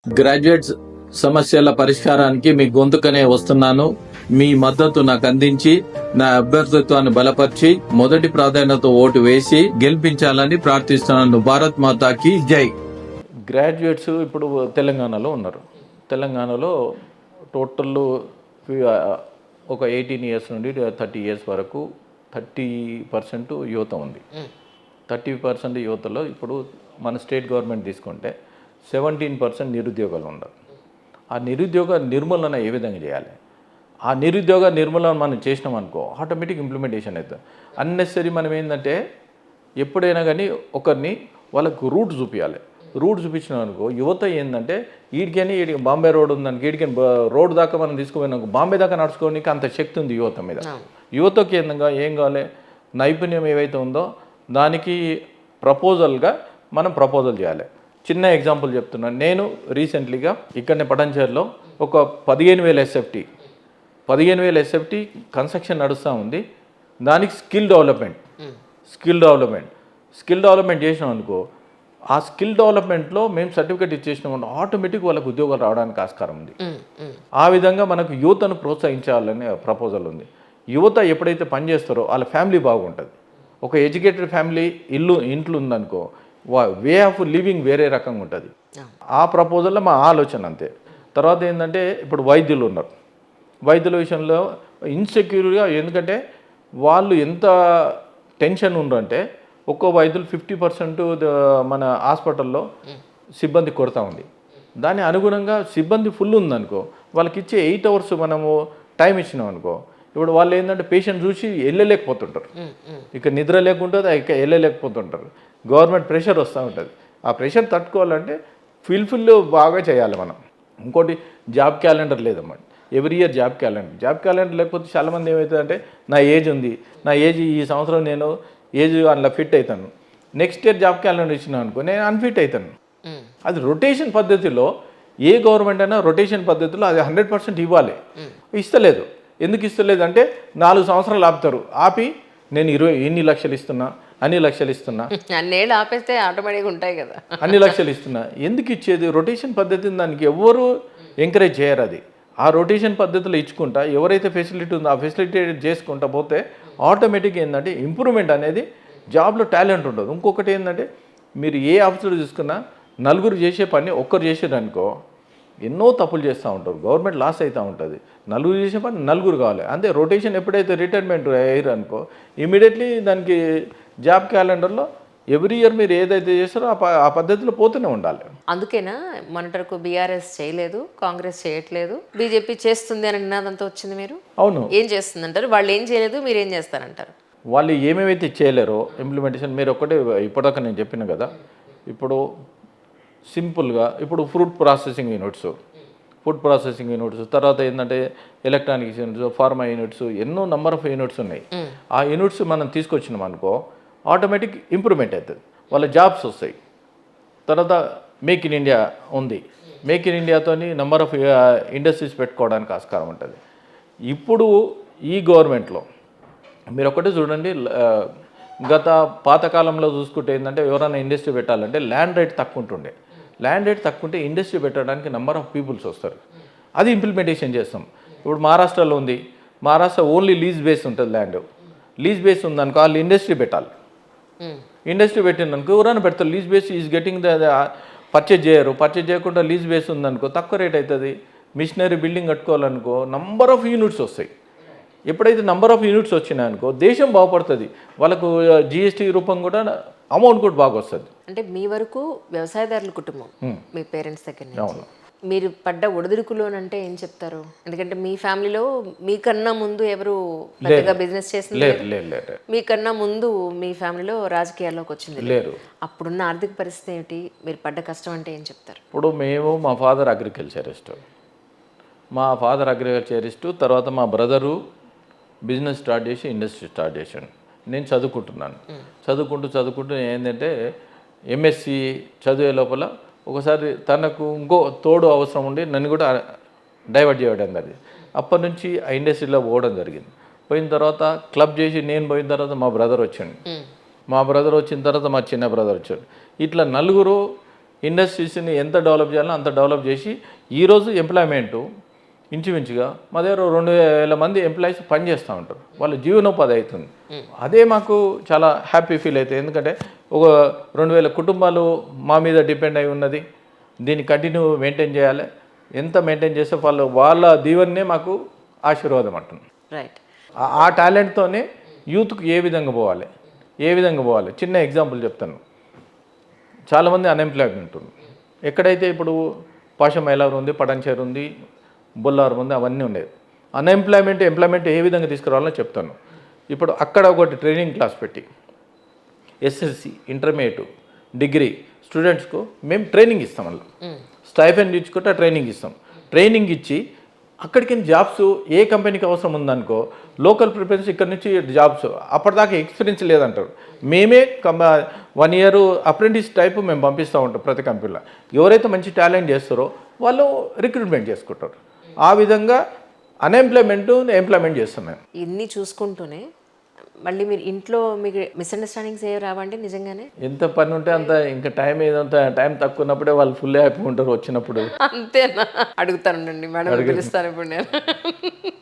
Graduates సమస్యల పరిష్కారానికి మీ గొంతుకనే వస్తున్నాను. మీ మద్దతు నాకు అందించి నా అభ్యర్థిత్వాన్ని బలపరిచి మొదటి ప్రాధాన్యత ఓటు వేసి గెలిపించాలని ప్రార్థిస్తున్నాను. భారత్ మాతాకి జై. గ్రాడ్యుయేట్స్ ఇప్పుడు తెలంగాణలో ఉన్నారు. తెలంగాణలో టోటల్ ఒక 18 ఇయర్స్ నుండి 30 ఇయర్స్ వరకు 30% యువత ఉంది. 30% యువతలో ఇప్పుడు మన స్టేట్ గవర్నమెంట్ తీసుకుంటే 17% నిరుద్యోగాలు ఉన్నారు. ఆ నిరుద్యోగ నిర్మూలన ఏ విధంగా చేయాలి? ఆ నిరుద్యోగ నిర్మూలన మనం చేసినాం అనుకో ఆటోమేటిక్ ఇంప్లిమెంటేషన్ అవుతుంది. అన్నెసరీ మనం ఏంటంటే ఎప్పుడైనా కానీ ఒకరిని వాళ్ళకు రూట్ చూపించాలి. రూట్ చూపించినాం అనుకో యువత ఏంటంటే వీడికని బాంబే రోడ్ ఉందానికి వీడికని రోడ్ దాకా మనం తీసుకుపోయినాక బాంబే దాకా నడుచుకోవడానికి అంత శక్తి ఉంది యువత మీద. యువతకి ఏం కావాలి? నైపుణ్యం ఏవైతే ఉందో దానికి ప్రపోజల్గా మనం ప్రపోజల్ చేయాలి. చిన్న ఎగ్జాంపుల్ చెప్తున్నాను. నేను రీసెంట్లీగా ఇక్కడనే పటంచేరులో ఒక 15,000 ఎస్ఎఫ్టీ కన్స్ట్రక్షన్ నడుస్తూ ఉంది. దానికి స్కిల్ డెవలప్మెంట్ చేసినాం అనుకో ఆ స్కిల్ డెవలప్మెంట్లో మేము సర్టిఫికేట్ ఇచ్చేసినాం ఆటోమేటిక్ వాళ్ళకు ఉద్యోగాలు రావడానికి ఆస్కారం ఉంది. ఆ విధంగా మనకు యువతను ప్రోత్సహించాలనే ప్రపోజల్ ఉంది. యువత ఎప్పుడైతే పనిచేస్తారో వాళ్ళ ఫ్యామిలీ బాగుంటుంది. ఒక ఎడ్యుకేటెడ్ ఫ్యామిలీ ఇంట్లో ఉందనుకో వే ఆఫ్ లివింగ్ వేరే రకంగా ఉంటుంది. ఆ ప్రపోజల్లో మా ఆలోచన అంతే. తర్వాత ఏంటంటే ఇప్పుడు వైద్యులు ఉన్నారు. వైద్యుల విషయంలో ఇన్సెక్యూర్గా, ఎందుకంటే వాళ్ళు ఎంత టెన్షన్ ఉందంటే ఒక్కో వైద్యులు 50% మన హాస్పిటల్లో సిబ్బంది కొరత ఉంది. దాని అనుగుణంగా సిబ్బంది ఫుల్ ఉందనుకో వాళ్ళకి ఇచ్చే 8 అవర్స్ మనము టైం ఇచ్చినాం అనుకో ఇప్పుడు వాళ్ళు ఏంటంటే పేషెంట్ చూసి వెళ్ళలేకపోతుంటారు. ఇక నిద్ర లేకుంటుంది, ఇక వెళ్ళలేకపోతుంటారు. గవర్నమెంట్ ప్రెషర్ వస్తూ ఉంటుంది. ఆ ప్రెషర్ తట్టుకోవాలంటే ఫుల్ఫిల్ బాగా చేయాలి మనం. ఇంకోటి జాబ్ క్యాలెండర్ లేదమ్మా. ఎవ్రీ ఇయర్ జాబ్ క్యాలెండర్ లేకపోతే చాలామంది ఏమవుతుందంటే నా ఏజ్ ఉంది, నా ఏజ్ ఈ సంవత్సరం నేను ఏజ్ అందులో ఫిట్ అవుతాను, నెక్స్ట్ ఇయర్ జాబ్ క్యాలెండర్ ఇచ్చినాను అనుకో నేను అన్ఫిట్ అవుతాను. అది రొటేషన్ పద్ధతిలో ఏ గవర్నమెంట్ అయినా రొటేషన్ పద్ధతిలో అది 100% ఇవ్వాలి. ఇస్తలేదు. ఎందుకు ఇస్తలేదు అంటే 4 సంవత్సరాలు ఆపుతారు. ఆపి నేను ఇన్ని లక్షలు ఇస్తున్నా, అన్ని లక్షలు ఇస్తున్నా, అన్నేళ్ళు ఆపేస్తే ఆటోమేటిక్గా ఉంటాయి కదా, అన్ని లక్షలు ఇస్తున్నా. ఎందుకు ఇచ్చేది? రొటేషన్ పద్ధతిని దానికి ఎవరు ఎంకరేజ్ చేయరు. అది ఆ రొటేషన్ పద్ధతిలో ఇచ్చుకుంటా ఎవరైతే ఫెసిలిటీ ఉందో ఆ ఫెసిలిటీ చేసుకుంటా పోతే ఆటోమేటిక్ ఏంటంటే ఇంప్రూవ్మెంట్ అనేది జాబ్లో టాలెంట్ ఉంటుంది. ఇంకొకటి ఏంటంటే మీరు ఏ ఆఫీసర్ చూసుకున్నా నలుగురు చేసే పని ఒక్కరు చేసేదనుకో ఎన్నో తప్పులు చేస్తూ ఉంటారు, గవర్నమెంట్ లాస్ అవుతూ ఉంటుంది. నలుగురు చేసే పని నలుగురు కావాలి. అంతే రొటేషన్ ఎప్పుడైతే రిటైర్మెంట్ అయ్యారు అనుకో ఇమీడియట్లీ దానికి జాబ్ క్యాలెండర్లో ఎవ్రీ ఇయర్ మీరు ఏదైతే చేస్తారో ఆ పద్ధతిలో పోతూనే ఉండాలి. అందుకేనా మొన్నటరకు బీఆర్ఎస్ చేయలేదు, కాంగ్రెస్ చేయట్లేదు, బీజేపీ చేస్తుంది అనే నినాదంతో వచ్చింది. మీరు అవును, ఏం చేస్తుందంటారు? వాళ్ళు ఏం చేయలేదు, మీరు ఏం చేస్తారంటారు? వాళ్ళు ఏమేమైతే చేయలేరో ఇంప్లిమెంటేషన్ మీరు ఒక్కటే ఇప్పటిదాకా నేను చెప్పిన కదా. ఇప్పుడు సింపుల్గా ఇప్పుడు ఫుడ్ ప్రాసెసింగ్ యూనిట్స్ తర్వాత ఏంటంటే ఎలక్ట్రానిక్స్ యూనిట్స్, ఫార్మా యూనిట్స్, ఎన్నో నెంబర్ ఆఫ్ యూనిట్స్ ఉన్నాయి. ఆ యూనిట్స్ మనం తీసుకొచ్చినాం అనుకో ఆటోమేటిక్ ఇంప్రూవ్మెంట్ అవుతుంది, వాళ్ళ జాబ్స్ వస్తాయి. తర్వాత మేక్ ఇన్ ఇండియా ఉంది. మేక్ ఇన్ ఇండియాతో నెంబర్ ఆఫ్ ఇండస్ట్రీస్ పెట్టుకోవడానికి ఆస్కారం ఉంటుంది. ఇప్పుడు ఈ గవర్నమెంట్లో మీరు ఒకటే చూడండి, గత పాతకాలంలో చూసుకుంటే ఏంటంటే ఎవరైనా ఇండస్ట్రీ పెట్టాలంటే ల్యాండ్ రేట్ తక్కువ ఉంటుండే. ల్యాండ్ రేట్ తక్కువ ఉంటే ఇండస్ట్రీ పెట్టడానికి నెంబర్ ఆఫ్ పీపుల్స్ వస్తారు. అది ఇంప్లిమెంటేషన్ చేస్తాం. ఇప్పుడు మహారాష్ట్రలో ఉంది. మహారాష్ట్ర ఓన్లీ లీజ్ బేస్ ఉంటుంది. లీజ్ బేస్ ఉందనుకో వాళ్ళు ఇండస్ట్రీ పెట్టాలి. ఇండస్ట్రీ పెట్టిందనుకో ఎవరైనా పెడతారు. Lease base is getting purchase చేయకుండా లీజ్ బేస్ ఉందనుకో తక్కువ రేట్ అవుతుంది. మిషనరీ బిల్డింగ్ కట్టుకోవాలనుకో నంబర్ ఆఫ్ యూనిట్స్ వస్తాయి. ఎప్పుడైతే నంబర్ ఆఫ్ యూనిట్స్ వచ్చినాయనుకో దేశం బాగుపడుతుంది. వాళ్ళకు జిఎస్టీ రూపం కూడా అమౌంట్ కూడా బాగా వస్తుంది. అంటే మీ వరకు వ్యవసాయదారుల కుటుంబం, మీ పేరెంట్స్ దగ్గర నుంచి. అవును. మీరు పడ్డ ఒడిదుడుకులోనంటే ఏం చెప్తారు? ఎందుకంటే మీ ఫ్యామిలీలో మీకన్నా ముందు ఎవరు పెద్దగా బిజినెస్ చేసింది లేదు. మీకన్నా ముందు మీ ఫ్యామిలీలో రాజకీయాల్లోకి వచ్చింది లేరు. అప్పుడున్న ఆర్థిక పరిస్థితి ఏమిటి? మీరు పడ్డ కష్టం అంటే ఏం చెప్తారు? ఇప్పుడు మా ఫాదర్ అగ్రికల్చరిస్టు, తర్వాత మా బ్రదరు బిజినెస్ స్టార్ట్ చేసి ఇండస్ట్రీ స్టార్ట్ చేశాను. నేను చదువుకుంటూ ఏంటంటే ఎంఎస్సి చదివే లోపల ఒకసారి తనకు ఇంకో తోడు అవసరం ఉండి నన్ను కూడా డైవర్ట్ చేయడం జరిగింది. అప్పటి నుంచి ఆ ఇండస్ట్రీలో పోవడం జరిగింది. పోయిన తర్వాత క్లబ్ చేసి నేను పోయిన తర్వాత మా బ్రదర్ వచ్చిన తర్వాత మా చిన్న బ్రదర్ వచ్చాడు. ఇట్లా నలుగురు ఇండస్ట్రీస్ని ఎంత డెవలప్ చేయాలో అంత డెవలప్ చేసి ఈరోజు ఎంప్లాయ్మెంటు ఇంచుమించుగా మా దగ్గర 2,000 మంది ఎంప్లాయీస్ పనిచేస్తూ ఉంటారు, వాళ్ళ జీవనోపాధి అవుతుంది. అదే మాకు చాలా హ్యాపీ ఫీల్ అవుతుంది. ఎందుకంటే ఒక 2,000 కుటుంబాలు మా మీద డిపెండ్ అయి ఉన్నది. దీన్ని కంటిన్యూ మెయింటైన్ చేయాలి. ఎంత మెయింటైన్ చేస్తే వాళ్ళ దీవెన్నే మాకు ఆశీర్వాదం అంటుంది. రైట్. ఆ టాలెంట్తోనే యూత్కి ఏ విధంగా పోవాలి. చిన్న ఎగ్జాంపుల్ చెప్తాను. చాలామంది అన్ఎంప్లాయ్మెంట్ ఉంది. ఎక్కడైతే ఇప్పుడు పాషమైలార్ ఉంది, పడంచేరు ఉంది, బొల్లారం ఉంది, అవన్నీ ఉండేది. ఎంప్లాయ్మెంట్ ఏ విధంగా తీసుకురావాలో చెప్తాను. ఇప్పుడు అక్కడ ఒకటి ట్రైనింగ్ క్లాస్ పెట్టి ఎస్ఎస్సి, ఇంటర్మీడియట్, డిగ్రీ స్టూడెంట్స్కు మేము ట్రైనింగ్ ఇస్తాం. అలా స్టైఫెండ్ ఇచ్చుకుంటే ట్రైనింగ్ ఇస్తాం. ట్రైనింగ్ ఇచ్చి అక్కడికి జాబ్స్ ఏ కంపెనీకి అవసరం ఉందనుకో, లోకల్ ప్రిఫరెన్స్ ఇక్కడ నుంచి జాబ్స్, అప్పటిదాకా ఎక్స్పీరియన్స్ లేదంటారు. మేమే 1 year అప్రెంటిస్ టైప్ మేము పంపిస్తూ ఉంటాం ప్రతి కంపెనీలో. ఎవరైతే మంచి టాలెంట్ చేస్తారో వాళ్ళు రిక్రూట్మెంట్ చేసుకుంటారు. ఆ విధంగా ఎంప్లాయ్మెంట్ చేస్తాం మేము. ఇన్ని చూసుకుంటూనే మళ్ళీ మీరు ఇంట్లో మీకు మిస్అండర్స్టాండింగ్స్ ఏ రావండి నిజంగానే? ఎంత పని ఉంటే అంత, ఇంకా టైం తక్కువ ఉన్నప్పుడే వాళ్ళు ఫుల్ హ్యాపీ ఉంటారు వచ్చినప్పుడు. అంతేనా? అడుగుతానండి మేడం, పిలుస్తాను ఇప్పుడు నేను.